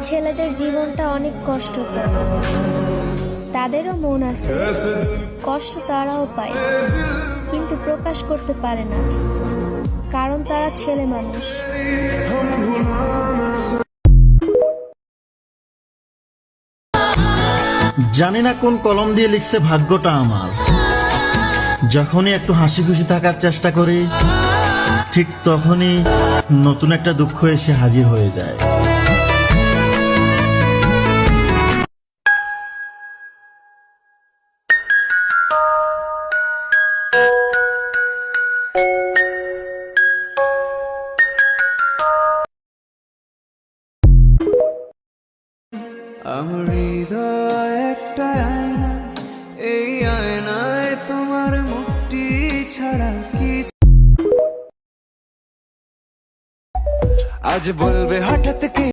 ছেলেদের জীবনটা অনেক কষ্টকর, তাদেরও মন আছে, কষ্ট তারাও পায়, কিন্তু প্রকাশ করতে পারে না, কারণ তারা ছেলে মানুষ। জানি না কোন কলম দিয়ে লিখছে ভাগ্যটা আমার। যখনই একটু হাসি খুশি থাকার চেষ্টা করি, ঠিক তখনই নতুন একটা দুঃখ এসে হাজির হয়ে যায়। আমার হৃদয় একটা আয়না, এই আয়নায় তোমার মুখটি ছাড়া কি আজ বলবে হঠাৎ কি